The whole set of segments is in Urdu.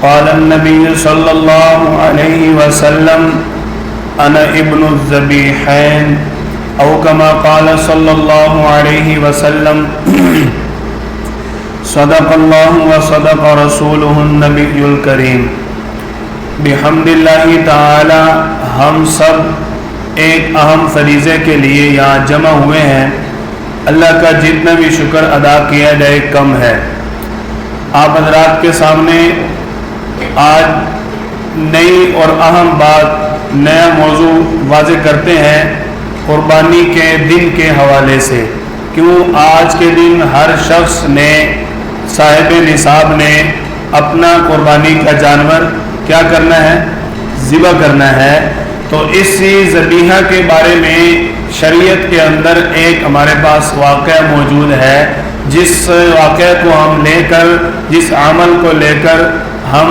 قال النبي صلى الله عليه وسلم أنا ابن الذبيحين أو كما قال صلى الله عليه وسلم صدق الله وصدق رسوله النبي الكريم. بحمد اللہ تعالی ہم سب ایک اہم فریضے کے لیے یہاں جمع ہوئے ہیں. اللہ کا جتنا بھی شکر ادا کیا جائے کم ہے. آپ حضرات کے سامنے آج نئی اور اہم بات، نیا موضوع واضح کرتے ہیں قربانی کے دن کے حوالے سے. کیوں آج کے دن ہر شخص نے، صاحب نصاب نے اپنا قربانی کا جانور کیا کرنا ہے؟ ذبح کرنا ہے. تو اسی ذبیحہ کے بارے میں شریعت کے اندر ایک ہمارے پاس واقعہ موجود ہے، جس واقعہ کو ہم لے کر، جس عمل کو لے کر ہم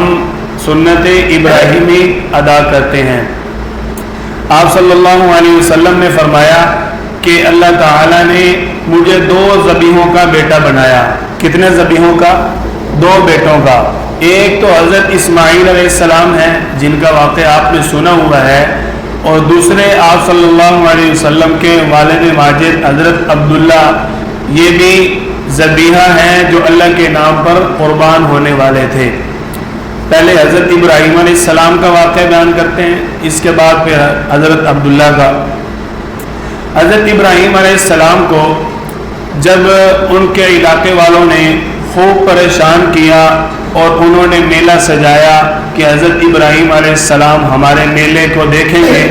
سنت ابراہیمی ادا کرتے ہیں. آپ صلی اللہ علیہ وسلم نے فرمایا کہ اللہ تعالیٰ نے مجھے 2 ذبیحوں کا بیٹا بنایا. کتنے ذبیحوں کا؟ 2 بیٹوں کا. ایک تو حضرت اسماعیل علیہ السلام ہے جن کا واقعہ آپ نے سنا ہوا ہے، اور دوسرے آپ صلی اللہ علیہ وسلم کے والد ماجد حضرت عبداللہ، یہ بھی ذبیحہ ہیں جو اللہ کے نام پر قربان ہونے والے تھے. پہلے حضرت ابراہیم علیہ السلام کا واقعہ بیان کرتے ہیں، اس کے بعد پھر حضرت عبداللہ کا. حضرت ابراہیم علیہ السلام کو جب ان کے علاقے والوں نے خوب پریشان کیا اور انہوں نے میلہ سجایا کہ حضرت ابراہیم علیہ السلام ہمارے میلے کو دیکھیں گے،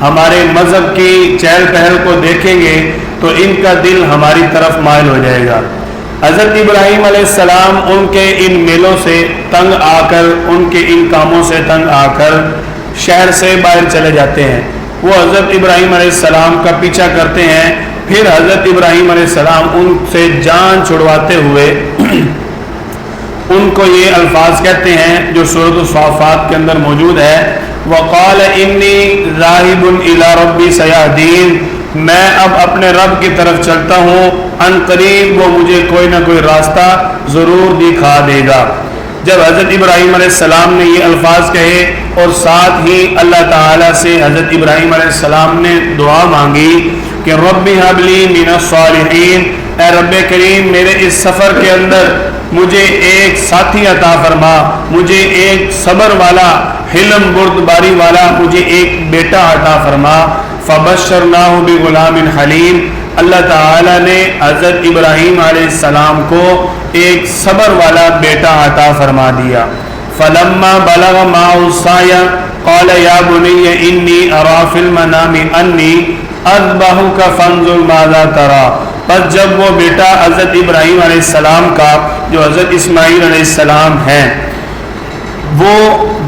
ہمارے مذہب کی چہل پہل کو دیکھیں گے تو ان کا دل ہماری طرف مائل ہو جائے گا. حضرت ابراہیم علیہ السلام ان کے ان میلوں سے تنگ آ کر، ان کے ان کاموں سے تنگ آ کر شہر سے باہر چلے جاتے ہیں. وہ حضرت ابراہیم علیہ السلام کا پیچھا کرتے ہیں. پھر حضرت ابراہیم علیہ السلام ان سے جان چھڑواتے ہوئے ان کو یہ الفاظ کہتے ہیں جو سورۃ الصافات کے اندر موجود ہے، وَقَالَ إِنِّي ذَاهِبٌ إِلَىٰ رَبِّي سَيَهْدِينِ، میں اب اپنے رب کی طرف چلتا ہوں، ان قریب وہ مجھے کوئی نہ کوئی راستہ ضرور دکھا دے گا. جب حضرت ابراہیم علیہ السلام نے یہ الفاظ کہے اور ساتھ ہی اللہ تعالیٰ سے حضرت ابراہیم علیہ السلام نے دعا مانگی کہ رب هب لی من الصالحین، اے رب کریم میرے اس سفر کے اندر مجھے ایک ساتھی عطا فرما، مجھے ایک صبر والا، حلم بردباری والا مجھے ایک بیٹا عطا فرما. فبشرناہ بغلام حلیم، اللہ تعالیٰ نے حضرت ابراہیم علیہ السلام کو ایک صبر والا بیٹا عطا فرما دیا. فلما بلغ معه السعی قال یا بنی انی اری فی المنام انی اذبحک فانظر ماذا تری. پس جب وہ بیٹا حضرت ابراہیم علیہ السلام کا جو حضرت اسماعیل علیہ السلام ہیں، وہ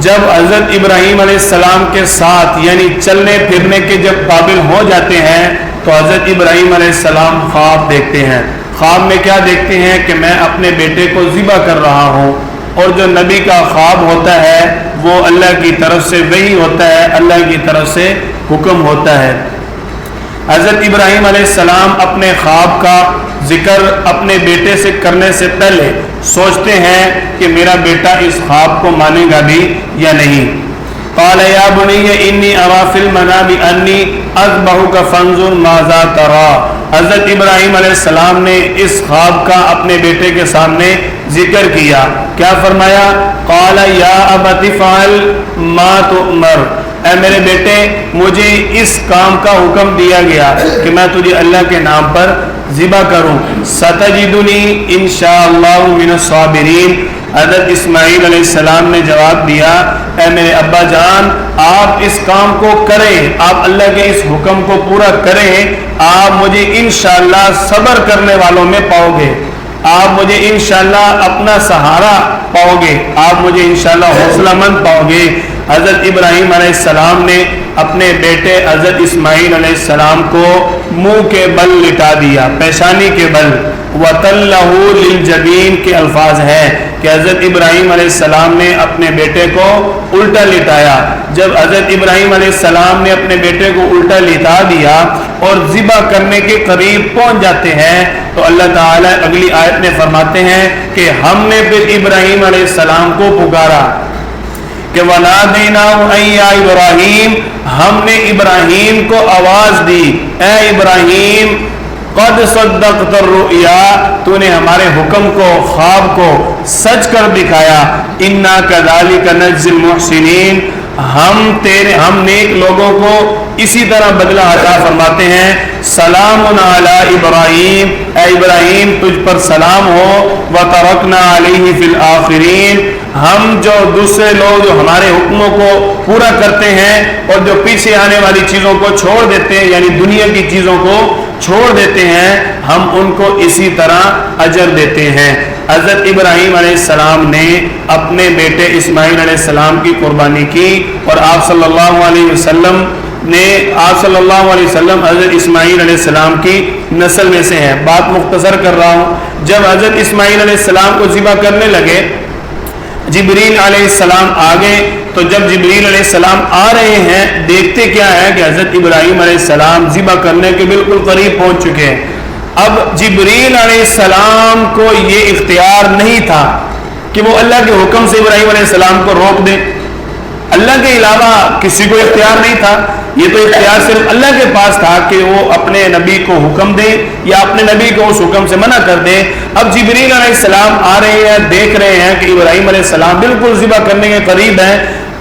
جب حضرت ابراہیم علیہ السلام کے ساتھ یعنی چلنے پھرنے کے جب قابل ہو جاتے ہیں تو حضرت ابراہیم علیہ السلام خواب دیکھتے ہیں. خواب میں کیا دیکھتے ہیں کہ میں اپنے بیٹے کو ذبح کر رہا ہوں، اور جو نبی کا خواب ہوتا ہے وہ اللہ کی طرف سے وحی ہوتا ہے، اللہ کی طرف سے حکم ہوتا ہے. حضرت ابراہیم علیہ السلام اپنے خواب کا ذکر اپنے بیٹے سے کرنے سے پہلے سوچتے ہیں کہ میرا بیٹا اس خواب کو مانے گا بھی یا نہیں. قال یا بنی انی اری فی المنام انی اذبحک فانظر ماذا تری. حضرت ابراہیم علیہ السلام نے اس خواب کا اپنے بیٹے کے سامنے ذکر کیا. کیا فرمایا؟ قال یا ابت افعل ما تؤمر، اے میرے بیٹے مجھے اس کام کا حکم دیا گیا کہ میں تجھے اللہ کے نام پر ذبح کروں. ستجدنی انشاءاللہ من الصابرین. حضرت اسماعیل علیہ السلام نے جواب دیا، اے میرے ابا جان آپ اس کام کو کریں، آپ اللہ کے اس حکم کو پورا کریں، آپ مجھے انشاءاللہ صبر کرنے والوں میں پاؤ گے، آپ مجھے انشاءاللہ اپنا سہارا پاؤ گے، آپ مجھے انشاءاللہ حوصلہ مند پاؤ گے. حضرت ابراہیم علیہ السلام نے اپنے بیٹے حضرت اسماعیل علیہ السلام کو منہ کے بل لٹا دیا، پیشانی کے بل. وَتَلَّهُ لِلْجَبِينِ کے الفاظ ہیں کہ حضرت ابراہیم علیہ السلام نے اپنے بیٹے کو الٹا لٹایا. جب حضرت ابراہیم علیہ السلام نے اپنے بیٹے کو الٹا لٹا دیا اور ذبح کرنے کے قریب پہنچ جاتے ہیں تو اللہ تعالیٰ اگلی آیت میں فرماتے ہیں کہ ہم نے پھر ابراہیم علیہ السلام کو پکارا. کہ وَنَادَيْنَاهُ أَن يَا إِبْرَاهِيمُ، ہم نے ابراہیم کو آواز دی، اے ابراہیم قد صدقت الرؤیا، تو نے ہمارے حکم کو، خواب کو سچ کر دکھایا، اِنَّا كَذَلِكَ نَجْزِي الْمُحْسِنِينَ، ہم نیک لوگوں کو اسی طرح بدلہ عطا فرماتے ہیں۔ سلام علی ابراہیم، اے ابراہیم تجھ پر سلام ہو، وترکنا علیہ فی الآخرین، ہم جو دوسرے لوگ جو ہمارے حکموں کو پورا کرتے ہیں اور جو پیچھے آنے والی چیزوں کو چھوڑ دیتے ہیں، یعنی دنیا کی چیزوں کو چھوڑ دیتے ہیں، ہم ان کو اسی طرح اجر دیتے ہیں۔ حضرت ابراہیم علیہ السلام نے اپنے بیٹے اسماعیل علیہ السلام کی قربانی کی، اور آپ صلی اللہ علیہ وسلم حضرت اسماعیل علیہ السلام کی نسل میں سے ہیں۔ بات مختصر کر رہا ہوں۔ جب حضرت اسماعیل علیہ السلام کو ذبح کرنے لگے، جبریل علیہ السلام آگے، تو جب جبریل علیہ السلام آ رہے ہیں، دیکھتے کیا ہے کہ حضرت ابراہیم علیہ السلام ذبح کرنے کے بالکل قریب پہنچ چکے ہیں۔ اب جبریل علیہ السلام کو یہ اختیار نہیں تھا کہ وہ اللہ کے حکم سے ابراہیم علیہ السلام کو روک دے، اللہ کے علاوہ کسی کو اختیار نہیں تھا، یہ تو اختیار صرف اللہ کے پاس تھا کہ وہ اپنے نبی کو حکم دے یا اپنے نبی کو اس حکم سے منع کر دے۔ اب جبریل علیہ السلام آ رہے ہیں، دیکھ رہے ہیں کہ ابراہیم علیہ السلام بالکل ذبح کرنے کے قریب ہیں۔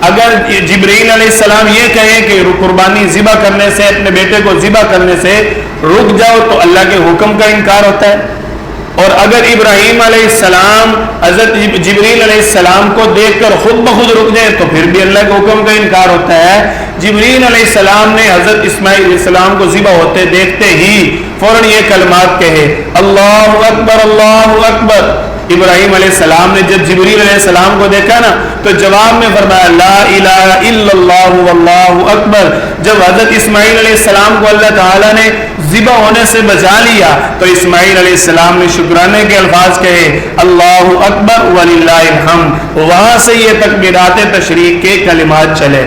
اگر جبریل علیہ السلام یہ کہیں کہ قربانی ذبح کرنے سے، اپنے بیٹے کو ذبح کرنے سے رک جاؤ، تو اللہ کے حکم کا انکار ہوتا ہے۔ اور اگر ابراہیم علیہ السلام حضرت جبریل علیہ السلام کو دیکھ کر خود بخود رک جائے تو پھر بھی اللہ کے حکم کا انکار ہوتا ہے۔ جبریل علیہ السلام نے حضرت اسماعیل علیہ السلام کو ذبح ہوتے دیکھتے ہی فوراً یہ کلمات کہے، اللہ اکبر اللہ اکبر۔ ابراہیم علیہ السلام نے جب جبریل علیہ السلام کو دیکھا نا تو جواب میں فرمایا لا الہ الا اللہ واللہ اکبر۔ جب حضرت اسماعیل علیہ السلام کو اللہ تعالیٰ نے ذبح ہونے سے بچا لیا تو اسماعیل علیہ السلام نے شکرانے کے الفاظ کہے، اللہ اکبر وللہ الحمد۔ وہاں سے یہ تکبیرات تشریق کے کلمات چلے۔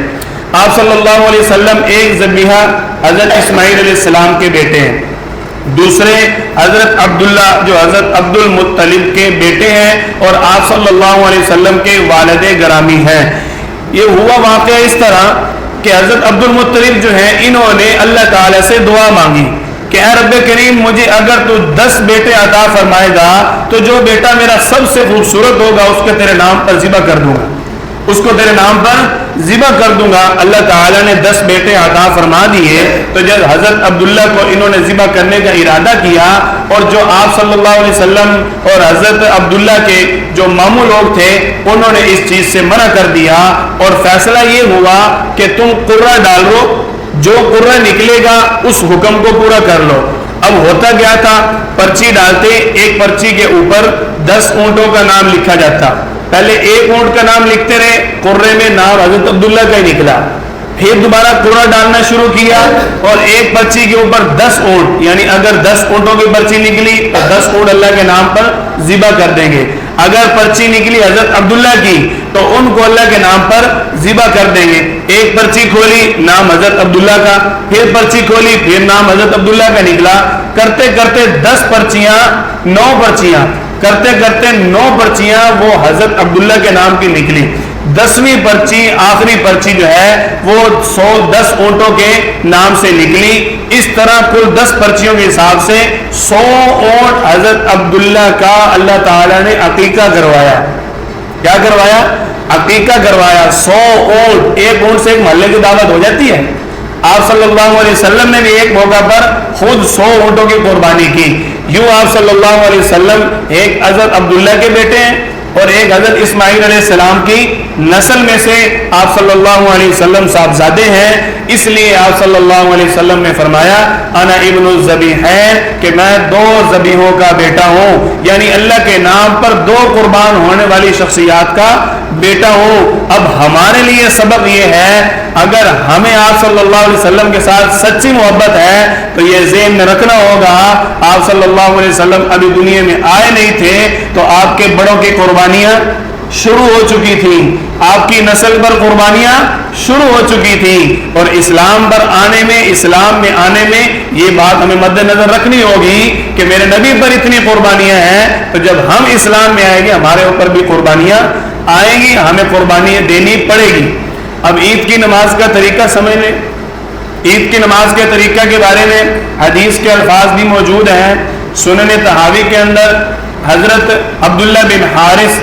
آپ صلی اللہ علیہ وسلم ایک ذبیحہ حضرت اسماعیل علیہ السلام کے بیٹے ہیں، دوسرے حضرت عبداللہ جو حضرت عبد المطلب کے بیٹے ہیں اور آپ صلی اللہ علیہ وسلم کے والد گرامی ہیں۔ یہ ہوا واقعہ اس طرح کہ حضرت عبد المطلب جو ہیں انہوں نے اللہ تعالیٰ سے دعا مانگی کہ اے رب کریم مجھے اگر تو 10 بیٹے عطا فرمائے گا تو جو بیٹا میرا سب سے خوبصورت ہوگا اس کو تیرے نام پر ذبح کر دوں گا، اس کو تیرے نام پر ذبح کر دوں گا۔ اللہ تعالیٰ نے 10 بیٹے عطا فرما دیے۔ تو جب حضرت عبداللہ کو انہوں نے ذبح کرنے کا ارادہ کیا اور جو آپ صلی اللہ علیہ وسلم اور حضرت عبداللہ کے جو ماموں لوگ تھے انہوں نے اس چیز سے منع کر دیا اور فیصلہ یہ ہوا کہ تم قرہ ڈالو، جو قرہ نکلے گا اس حکم کو پورا کر لو۔ اب ہوتا کیا تھا، پرچی ڈالتے، ایک پرچی کے اوپر 10 اونٹوں کا نام لکھا جاتا، پہلے ایک اونٹ کا نام لکھتے رہے، قرے میں نام حضرت عبداللہ کا ہی نکلا، پھر دوبارہ قرہ ڈالنا شروع کیا اور ایک پرچی کے اوپر 10 اونٹ، یعنی اگر 10 اونٹوں کی پرچی نکلی تو 10 اونٹ اللہ کے نام پر ذبح کر دیں گے، اگر پرچی نکلی حضرت عبداللہ کی تو ان کو اللہ کے نام پر ذبح کر دیں گے۔ ایک پرچی کھولی نام حضرت عبداللہ کا، پھر پرچی کھولی پھر نام حضرت عبداللہ کا نکلا، کرتے کرتے 10 پرچیاں 9 پرچیاں کرتے کرتے 9 پرچیاں وہ حضرت عبداللہ کے نام کی نکلی۔ 10ویں پرچی آخری پرچی جو ہے وہ 110 اونٹوں کے نام سے نکلی۔ اس طرح کل 10 پرچیوں کے حساب سے 100 اونٹ حضرت عبداللہ کا اللہ تعالیٰ نے عقیقہ کروایا۔ کیا کروایا؟ عقیقہ کروایا۔ 100 اونٹ، ایک اونٹ سے ایک محلے کی دعوت ہو جاتی ہے۔ آپ صلی اللہ علیہ وسلم نے بھی ایک موقع پر خود 100 اونٹوں کی قربانی کی۔ یوں آپ صلی اللہ علیہ وسلم ایک حضرت عبداللہ کے بیٹے ہیں اور ایک حضرت اسماعیل علیہ السلام کی نسل میں سے آپ صلی اللہ علیہ وسلم صاحبزادے ہیں۔ اس لیے آپ صلی اللہ علیہ وسلم نے فرمایا انا ابن الذبیحین کہ میں 2 ذبیحوں کا بیٹا ہوں، یعنی اللہ کے نام پر 2 قربان ہونے والی شخصیات کا بیٹا ہوں۔ اب ہمارے لیے سبق یہ ہے، اگر ہمیں آپ صلی اللہ علیہ وسلم کے ساتھ سچی محبت ہے تو یہ ذہن میں رکھنا ہوگا آپ صلی اللہ علیہ وسلم ابھی دنیا میں آئے نہیں تھے تو آپ کے بڑوں کی قربانیاں شروع ہو چکی تھی، آپ کی نسل پر قربانیاں شروع ہو چکی تھی، اور اسلام پر آنے میں، اسلام میں آنے میں یہ بات ہمیں مد نظر رکھنی ہوگی کہ میرے نبی پر اتنی قربانیاں ہیں تو جب ہم اسلام میں آئیں گے ہمارے اوپر بھی قربانیاں آئیں گی, ہمیں قربانی دینی پڑے گی. اب عید کی نماز کا طریقہ سمجھ لیں. عید کی نماز کے طریقہ کے بارے میں حدیث کے الفاظ بھی موجود ہیں. سنن طحاوی کے اندر حضرت عبداللہ بن حارث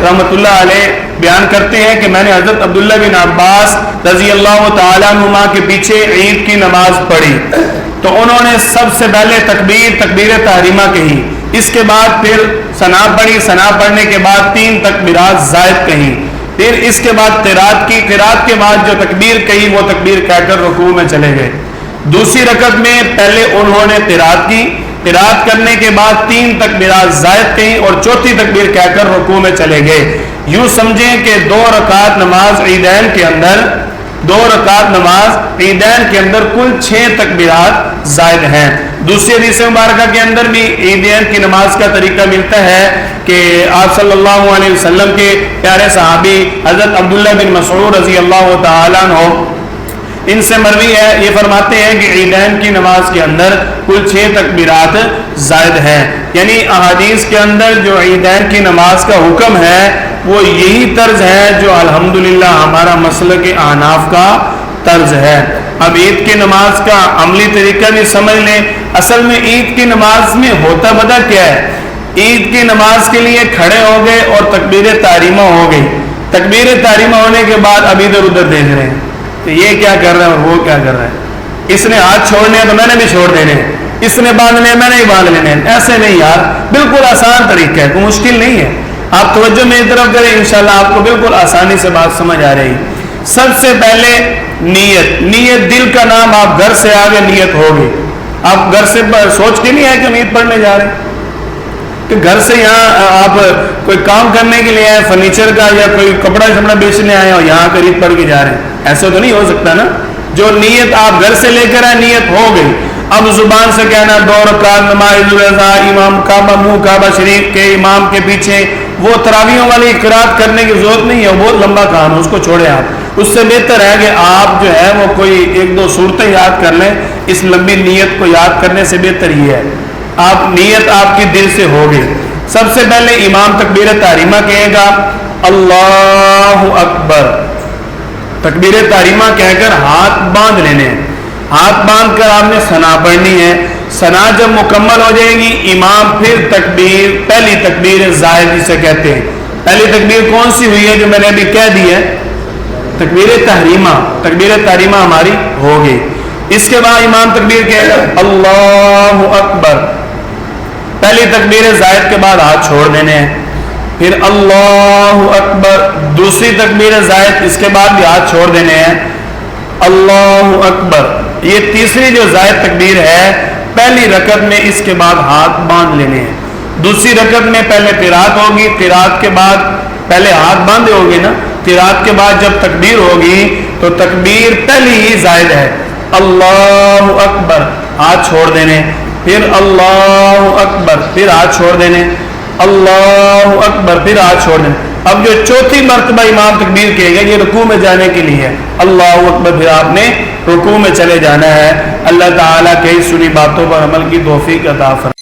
رحمۃ اللہ علیہ بیان کرتے ہیں کہ میں نے حضرت عبداللہ بن عباس رضی اللہ تعالیٰ عنہما کے پیچھے عید کی نماز پڑھی تو انہوں نے سب سے پہلے تکبیر تحریمہ کہی, اس کے بعد پھر ثنا پڑھی, ثنا پڑھنے کے بعد 3 تکبیرات زائد کہیں, پھر اس کے بعد قرات کی, قرات کے بعد جو تکبیر کہی وہ تکبیر کہہ کر رکوع میں چلے گئے. دوسری رکعت میں پہلے انہوں نے قرات کی, قرات کرنے کے بعد 3 تکبیرات زائد کہیں اور چوتھی تکبیر کہہ کر رکوع میں چلے گئے. یوں سمجھیں کہ 2 رکعت نماز عیدین کے اندر, 2 رکعت نماز عیدین کے اندر کل 6 تکبیرات زائد ہیں. دوسری حدیث مبارکہ کے اندر بھی عیدین کی نماز کا طریقہ ملتا ہے کہ آپ صلی اللہ علیہ وسلم کے پیارے صحابی حضرت عبداللہ بن مسعود رضی اللہ تعالیٰ عنہ, ان سے مروی ہے, یہ فرماتے ہیں کہ عیدین کی نماز کے اندر کل 6 تکبیرات زائد ہیں. یعنی احادیث کے اندر جو عیدین کی نماز کا حکم ہے وہ یہی طرز ہے جو الحمدللہ ہمارا مسلک احناف کا طرز ہے. اب عید کی نماز کا عملی طریقہ بھی سمجھ لیں. اصل میں عید کی نماز میں ہوتا پتہ کیا ہے, عید کی نماز کے لیے کھڑے ہو گئے اور تکبیر تحریمہ ہو گئی. تکبیر تحریمہ ہونے کے بعد اب ادھر ادھر دیکھ رہے ہیں تو یہ کیا کر رہا ہے اور وہ کیا کر رہا ہے, اس نے ہاتھ چھوڑنے ہیں تو میں نے بھی چھوڑ دینے ہیں, اس نے باندھنے ہیں میں نے بھی باندھ لینے ہیں. ایسے نہیں یار, بالکل آسان طریقہ ہے, کوئی مشکل نہیں ہے. آپ توجہ میری طرف کریں, انشاءاللہ آپ کو بالکل آسانی سے بات سمجھ آ رہی. سب سے پہلے نیت دل کا نام, آپ گھر سے آگے نیت ہوگی. آپ گھر سے سوچ کے نہیں آئے کہ ہم عید پڑھنے جا رہے ہیں, کہ گھر سے یہاں آپ کوئی کام کرنے کے لیے آئے فرنیچر کا یا کوئی کپڑا بیچنے آئے اور یہاں کر عید پڑھ کے جا رہے ہیں, ایسا تو نہیں ہو سکتا نا. جو نیت آپ گھر سے لے کر آئے نیت ہو گئی. اب زبان سے کہنا 2 رکعت نماز رضا امام کعبہ شریف کے امام کے پیچھے, وہ تراویحوں والی قرات کرنے کی ضرورت نہیں ہے, وہ بہت لمبا کام ہے, اس کو چھوڑیں آپ. اس سے بہتر ہے کہ آپ جو ہے وہ کوئی 1-2 صورتیں یاد کر لیں. اس لمبی نیت کو یاد کرنے سے بہتر یہ ہے آپ نیت آپ کی دل سے ہوگی. سب سے پہلے امام تکبیر تحریمہ کہے گا اللہ اکبر. تکبیر تحریمہ کہہ کر ہاتھ باندھ لینے ہیں. ہاتھ باندھ کر آپ نے ثنا پڑھنی ہے. ثنا جب مکمل ہو جائے گی امام پھر پہلی تکبیر زائد جسے کہتے ہیں. پہلی تکبیر کون سی ہوئی ہے جو میں نے ابھی کہہ دی ہے, تکبیر تحریمہ. تکبیر تحریمہ ہماری ہو گئی. اس کے بعد امام تکبیر کہے گا اللہ اکبر. پہلی تکبیر زائد کے بعد ہاتھ چھوڑ دینے ہیں. پھر اللہ اکبر. دوسری تکبیر زائد, اس کے بعد بھی ہاتھ چھوڑ دینے ہیں. اللہ اکبر. یہ تیسری جو زائد تکبیر ہے پہلی رکعت میں, اس کے بعد ہاتھ باندھ لینے ہیں. دوسری رکعت میں پہلے قرات ہوگی, قرات کے بعد پہلے ہاتھ باندھے ہوگے نا, قرات کے بعد جب تکبیر ہوگی تو تکبیر پہلی ہی زائد ہے اللہ اکبر, ہاتھ چھوڑ دینے. پھر اللہ اکبر, پھر ہاتھ چھوڑ دینے. اللہ اکبر, پھر ہاتھ چھوڑ دینے. اب جو چوتھی مرتبہ امام تکبیر کہے گا یہ رکوع میں جانے کے لیے ہے, اللہ اکبر, پھر آپ نے رکوع میں چلے جانا ہے. اللہ تعالیٰ کئی سنی باتوں پر عمل کی توفیق عطا فرمائے.